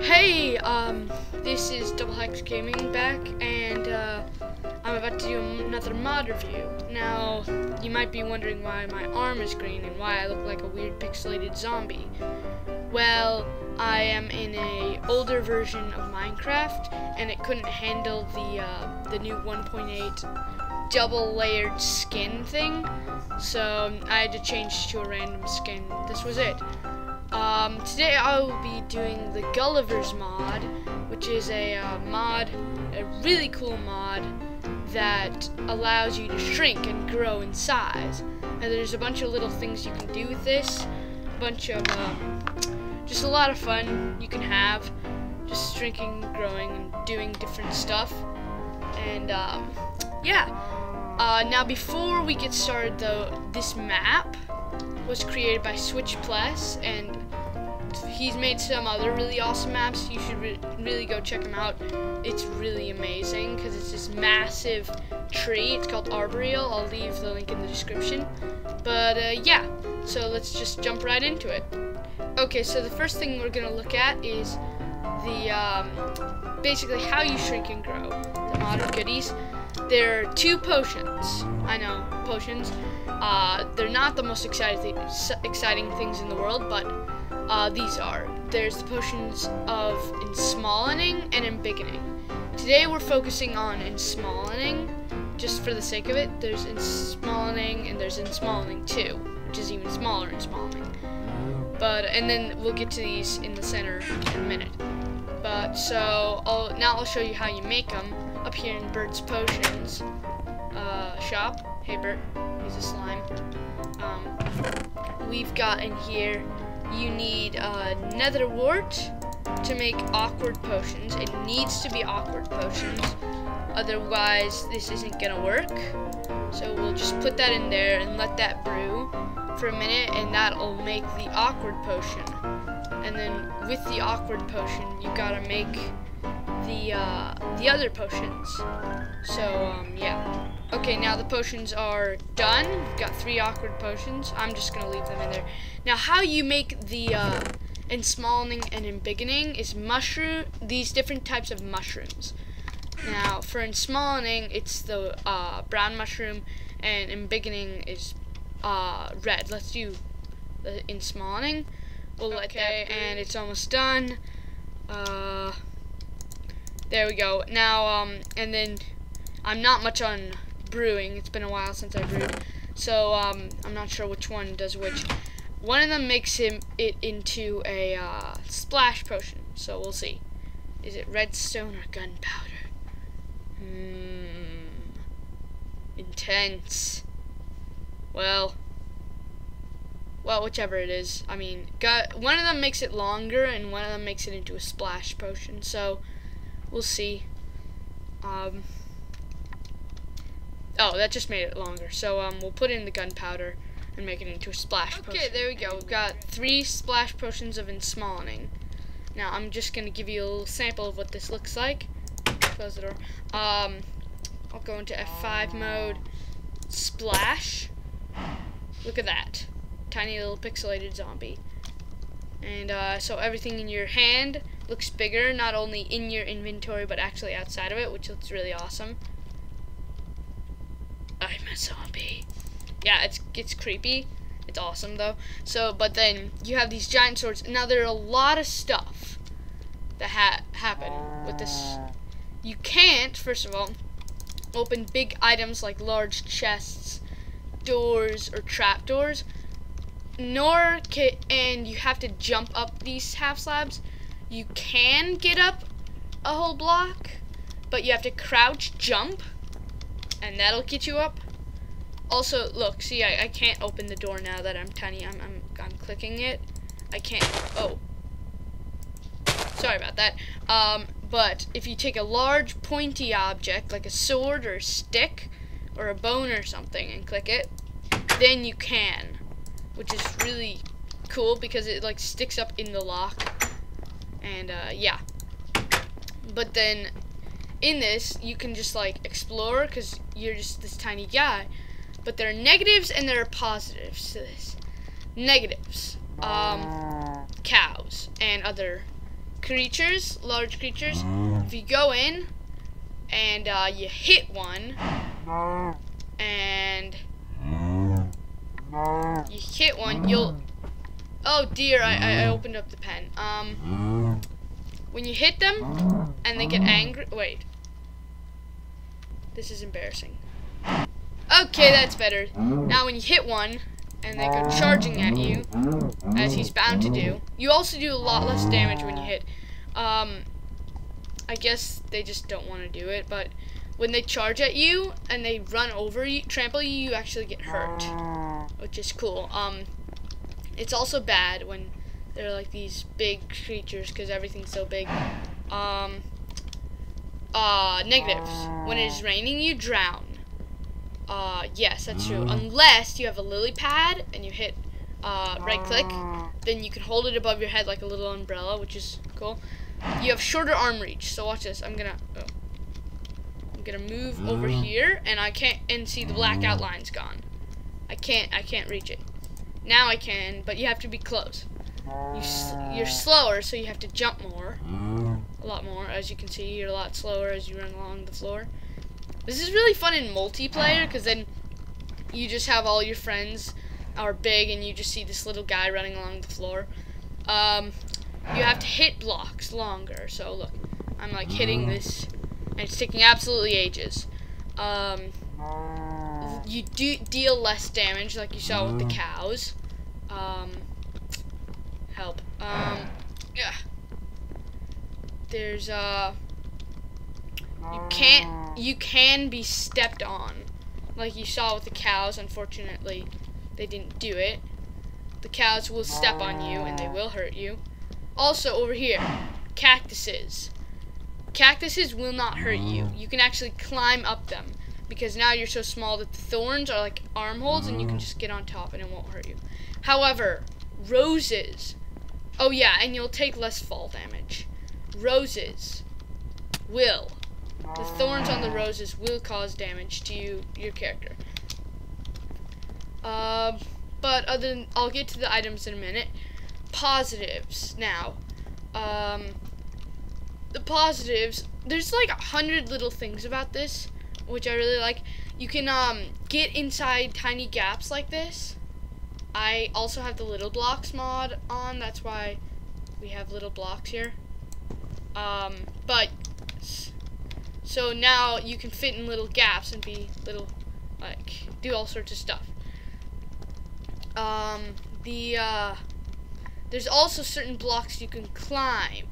Hey, this is Doublehex Gaming back, and I'm about to do another mod review. Now, you might be wondering why my arm is green and why I look like a weird pixelated zombie. Well, I am in a older version of Minecraft, and it couldn't handle the new 1.8 double layered skin thing, so I had to change to a random skin. This was it. Today I will be doing the Gullivers mod, which is a really cool mod that allows you to shrink and grow in size. And there's a bunch of little things you can do with this, a bunch of, just a lot of fun you can have, just shrinking, growing, and doing different stuff. And, yeah. Now before we get started though, this map was created by Switch Plus, and he's made some other really awesome maps. You should really go check him out. It's really amazing because it's this massive tree. It's called Arboreal. I'll leave the link in the description. But yeah, so let's just jump right into it. Okay, so the first thing we're gonna look at is the basically how you shrink and grow. The modern goodies. There are 2 potions. I know, potions. They're not the most exciting things in the world, but these are. There's the potions of ensmallening and embiggening. Today we're focusing on ensmallening, just for the sake of it. There's ensmallening and there's ensmallening 2, which is even smaller ensmallening. And then we'll get to these in the center in a minute. But so now I'll show you how you make them up here in Bert's Potions shop. Hey Bert, he's a slime. We've got in here, you need nether wart to make awkward potions. It needs to be awkward potions, otherwise this isn't gonna work. So we'll just put that in there and let that brew for a minute, and that'll make the awkward potion. And then with the awkward potion, you gotta make the other potions. So yeah. Okay, now the potions are done. We've got 3 awkward potions. I'm just gonna leave them in there. Now, how you make the ensmallening and embiggening is these different types of mushrooms. Now, for ensmallening, it's the brown mushroom, and embiggening is red. Let's do the ensmallening. We'll let that, and it's almost done. There we go. Now, and then I'm not much on brewing. It's been a while since I brewed, so I'm not sure which one does which. One of them makes it into a splash potion, so we'll see. Is it redstone or gunpowder? Intense. Well, whichever it is. I mean, one of them makes it longer, and one of them makes it into a splash potion, so we'll see. Oh, that just made it longer. So we'll put in the gunpowder and make it into a splash potion. Okay, there we go. We've got 3 splash potions of ensmallening. Now I'm just gonna give you a little sample of what this looks like. Close the door. I'll go into F5 mode. Splash. Look at that. Tiny little pixelated zombie. And so everything in your hand looks bigger, not only in your inventory but actually outside of it, which looks really awesome. I'm a zombie. Yeah, it's creepy. It's awesome though. So, but then you have these giant swords. Now there are a lot of stuff that happen with this. You can't, first of all, open big items like large chests, doors, or trapdoors. And you have to jump up these half slabs. You can get up a whole block, but you have to crouch jump, and that'll get you up. Also, look, see, I can't open the door now that I'm tiny. I'm clicking it. I can't. Oh, sorry about that. But if you take a large pointy object like a sword or a stick or a bone or something and click it, then you can, which is really cool because it like sticks up in the lock. And yeah. But then in this, you can just like explore because you're just this tiny guy. But there are negatives and there are positives to this. Negatives, cows and other creatures, large creatures. If you go in and you hit one, and you hit one, you'll... Oh dear, I opened up the pen. When you hit them and they get angry... Wait. This is embarrassing. Okay, that's better. Now when you hit one and they go charging at you, as he's bound to do, you also do a lot less damage when you hit. I guess they just don't want to do it, but when they charge at you and they run over you, trample you, you actually get hurt, which is cool. It's also bad when they're like these big creatures because everything's so big. Negatives. When it is raining, you drown. Yes, that's true. Unless you have a lily pad and you hit right click, then you can hold it above your head like a little umbrella, which is cool. You have shorter arm reach. So watch this. I'm gonna move over here, and I can't. And see the black outline's gone. I can't reach it. Now I can, but you have to be close. You're slower, so you have to jump more, a lot more. As you can see, you're a lot slower as you run along the floor. This is really fun in multiplayer, because then you just have all your friends are big, and you just see this little guy running along the floor. You have to hit blocks longer. So look, I'm like hitting this, and it's taking absolutely ages. You do deal less damage, like you saw with the cows. Help. Yeah. There's you can be stepped on, like you saw with the cows. Unfortunately, they didn't do it. The cows will step on you and they will hurt you. Also over here, cactuses. Cactuses will not hurt you. You can actually climb up them because now you're so small that the thorns are like armholes and you can just get on top and it won't hurt you. However, roses. Oh yeah, and you'll take less fall damage. Roses will. The thorns on the roses will cause damage to your character. But other than, I'll get to the items in a minute. Positives now. The positives, there's like 100 little things about this, which I really like. You can get inside tiny gaps like this. I also have the little blocks mod on, that's why we have little blocks here. But so now you can fit in little gaps and be little, like, do all sorts of stuff. There's also certain blocks you can climb.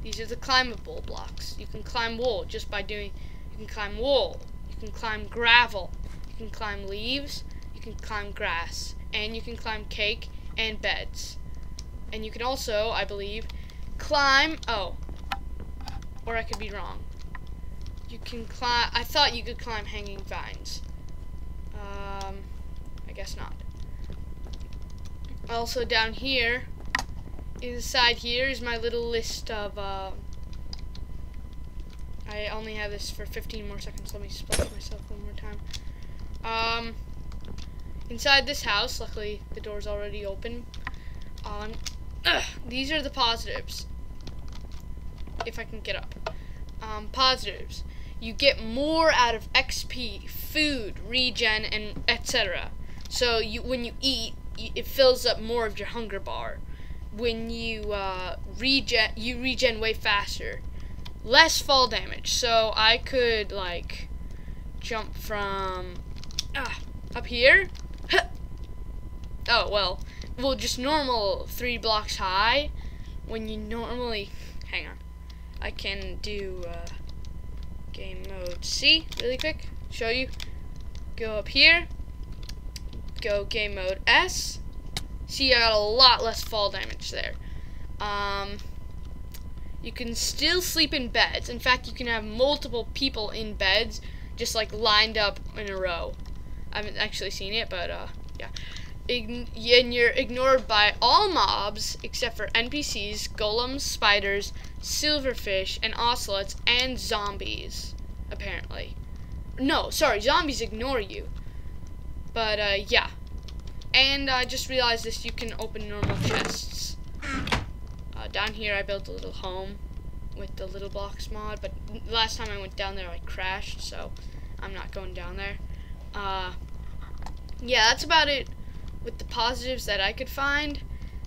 These are the climbable blocks. You can climb wool just by doing, you can climb wool, you can climb gravel, you can climb leaves, you can climb grass, and you can climb cake and beds. And you can also, I believe, climb, oh, or I could be wrong. You can climb, I thought you could climb hanging vines. I guess not. Also down here, inside here is my little list of, I only have this for 15 more seconds. Let me splash myself one more time. Inside this house, luckily the door's already open. These are the positives. If I can get up. Positives. You get more out of XP, food, regen, and etc. So when you eat, it fills up more of your hunger bar. When you regen way faster. Less fall damage. So I could like jump from up here. Oh well, just normal 3 blocks high. When you normally, hang on, I can do game mode C really quick. Show you. Go up here. Go game mode S. See, I got a lot less fall damage there. You can still sleep in beds. In fact, you can have multiple people in beds, just like lined up in a row. I haven't actually seen it, but yeah. And you're ignored by all mobs except for NPCs, golems, spiders, silverfish, and ocelots, and zombies, apparently. No, sorry, zombies ignore you. But yeah. And I just realized this, you can open normal chests. Down here I built a little home with the little blocks mod, but last time I went down there I crashed, so I'm not going down there. Yeah, that's about it with the positives that I could find.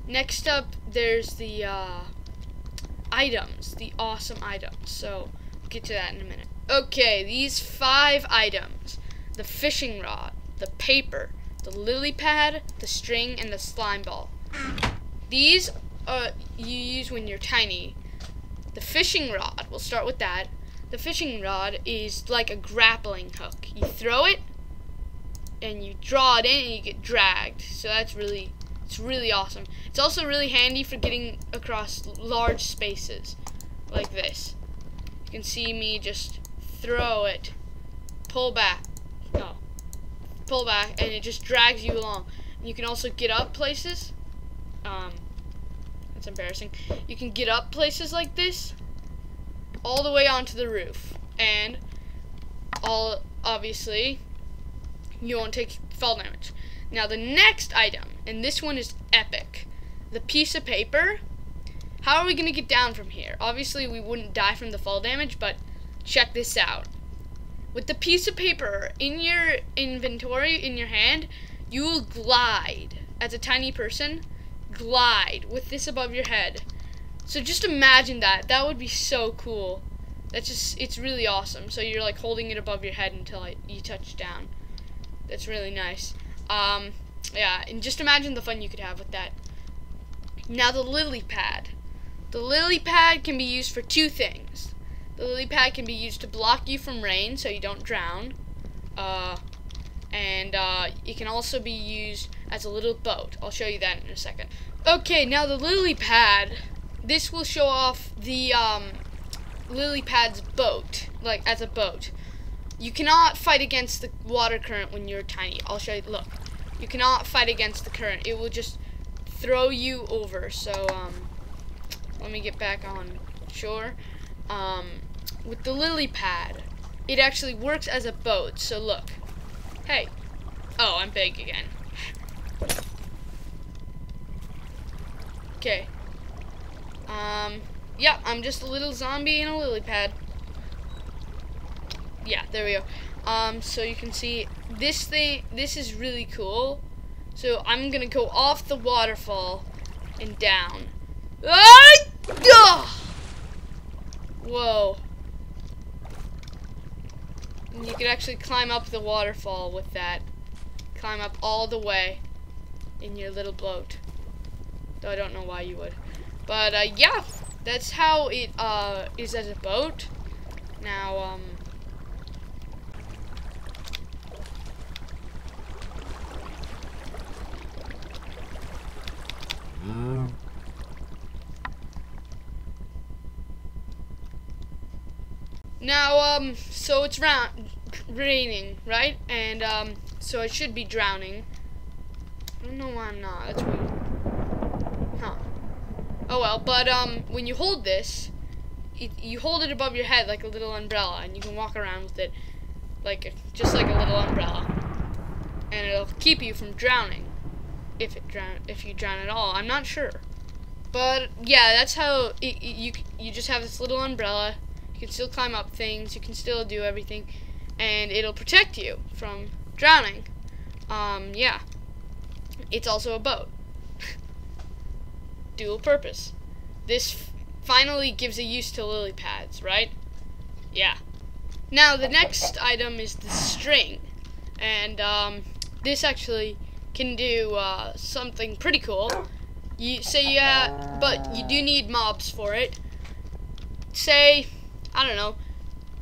Next up, there's the items, the awesome items. So, we'll get to that in a minute. Okay, these 5 items: the fishing rod, the paper, the lily pad, the string, and the slime ball. These you use when you're tiny. The fishing rod, we'll start with that. The fishing rod is like a grappling hook. You throw it, and you draw it in, and you get dragged. So it's really awesome. It's also really handy for getting across large spaces, like this. You can see me just throw it, pull back, and it just drags you along. And you can also get up places. That's embarrassing. You can get up places like this, all the way onto the roof, and obviously you won't take fall damage. Now the next item, and this one is epic, the piece of paper. How are we going to get down from here? Obviously we wouldn't die from the fall damage, but check this out. With the piece of paper in your inventory, in your hand, you will glide. As a tiny person, glide with this above your head. So just imagine that. That would be so cool. It's really awesome. So you're like holding it above your head until you touch down. That's really nice. Yeah, and just imagine the fun you could have with that. Now the lily pad. The lily pad can be used for 2 things. The lily pad can be used to block you from rain so you don't drown. And it can also be used as a little boat. I'll show you that in a second. Okay, now the lily pad. This will show off the lily pad's boat, like as a boat. You cannot fight against the water current when you're tiny. I'll show you. Look, you cannot fight against the current. It will just throw you over. So let me get back on shore. With the lily pad, it actually works as a boat. So look. Hey. Oh, I'm big again. Okay. Yeah, I'm just a little zombie in a lily pad. Yeah, there we go. So you can see this is really cool. So I'm gonna go off the waterfall and down. Whoa. And you could actually climb up the waterfall with that. Climb up all the way in your little boat. Though I don't know why you would. But yeah, that's how it is as a boat. Now so it's raining, right? And so I should be drowning. I don't know why I'm not. That's weird. Huh. Oh well, but when you hold this, you hold it above your head like a little umbrella, and you can walk around with it just like a little umbrella, and it'll keep you from drowning. If you drown at all, I'm not sure. But yeah, that's how you just have this little umbrella. You can still climb up things. You can still do everything, and it'll protect you from drowning. Yeah. It's also a boat. Dual purpose. This finally gives a use to lily pads, right? Yeah. Now the next item is the string, and this actually can do something pretty cool. But you do need mobs for it. Say, I don't know,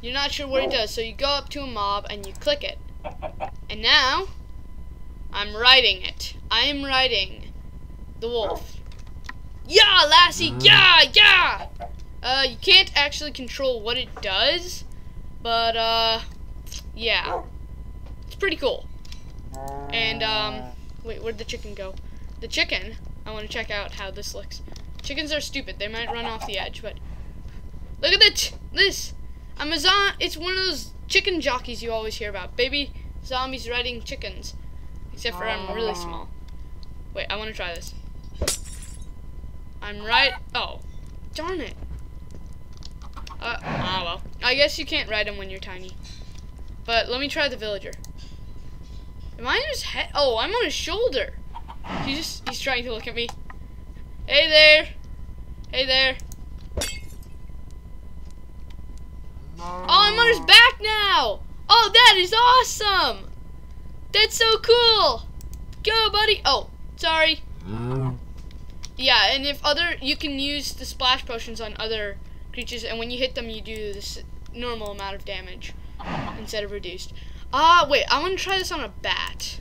you're not sure what it does, so you go up to a mob and you click it. And now, I'm riding it. I am riding the wolf. Yeah, lassie, yeah, yeah! You can't actually control what it does, but, yeah. It's pretty cool. And, wait, where'd the chicken go? The chicken, I want to check out how this looks. Chickens are stupid. They might run off the edge, but look at this. It's one of those chicken jockeys you always hear about. Baby zombies riding chickens. Except for I'm really small. Wait, I want to try this. I'm right. Oh, darn it. Well. I guess you can't ride him when you're tiny. But let me try the villager. Am I on his head? Oh, I'm on his shoulder. He's trying to look at me. Hey there. Hey there. Oh, I'm on his back now. Oh, that is awesome. That's so cool. Go, buddy. Oh, sorry. Yeah, and you can use the splash potions on other creatures, and when you hit them, you do this normal amount of damage instead of reduced. Wait, I want to try this on a bat.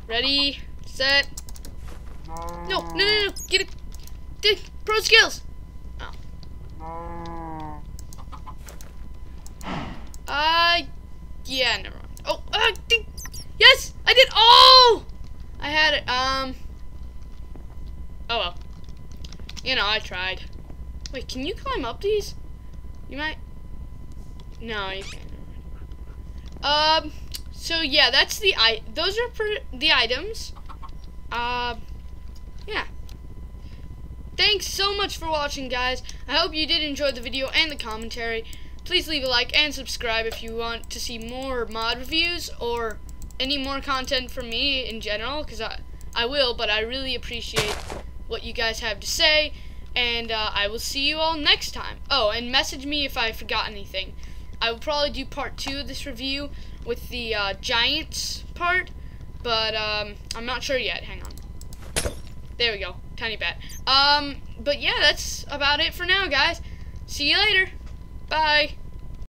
Ready, set. No, get it. Pro skills. Oh. Yeah, never mind. Oh, yes, I did. Oh, I had it. Oh well. You know, I tried. Wait, can you climb up these? You might. No, you can't. So yeah, that's those are the items. Yeah. Thanks so much for watching, guys. I hope you did enjoy the video and the commentary. Please leave a like and subscribe if you want to see more mod reviews or any more content from me in general, because I will, but I really appreciate what you guys have to say, and I will see you all next time. Oh, and message me if I forgot anything. I will probably do part 2 of this review with the giants part, but I'm not sure yet. Hang on. There we go. Tiny bat. But yeah, that's about it for now, guys. See you later. Bye.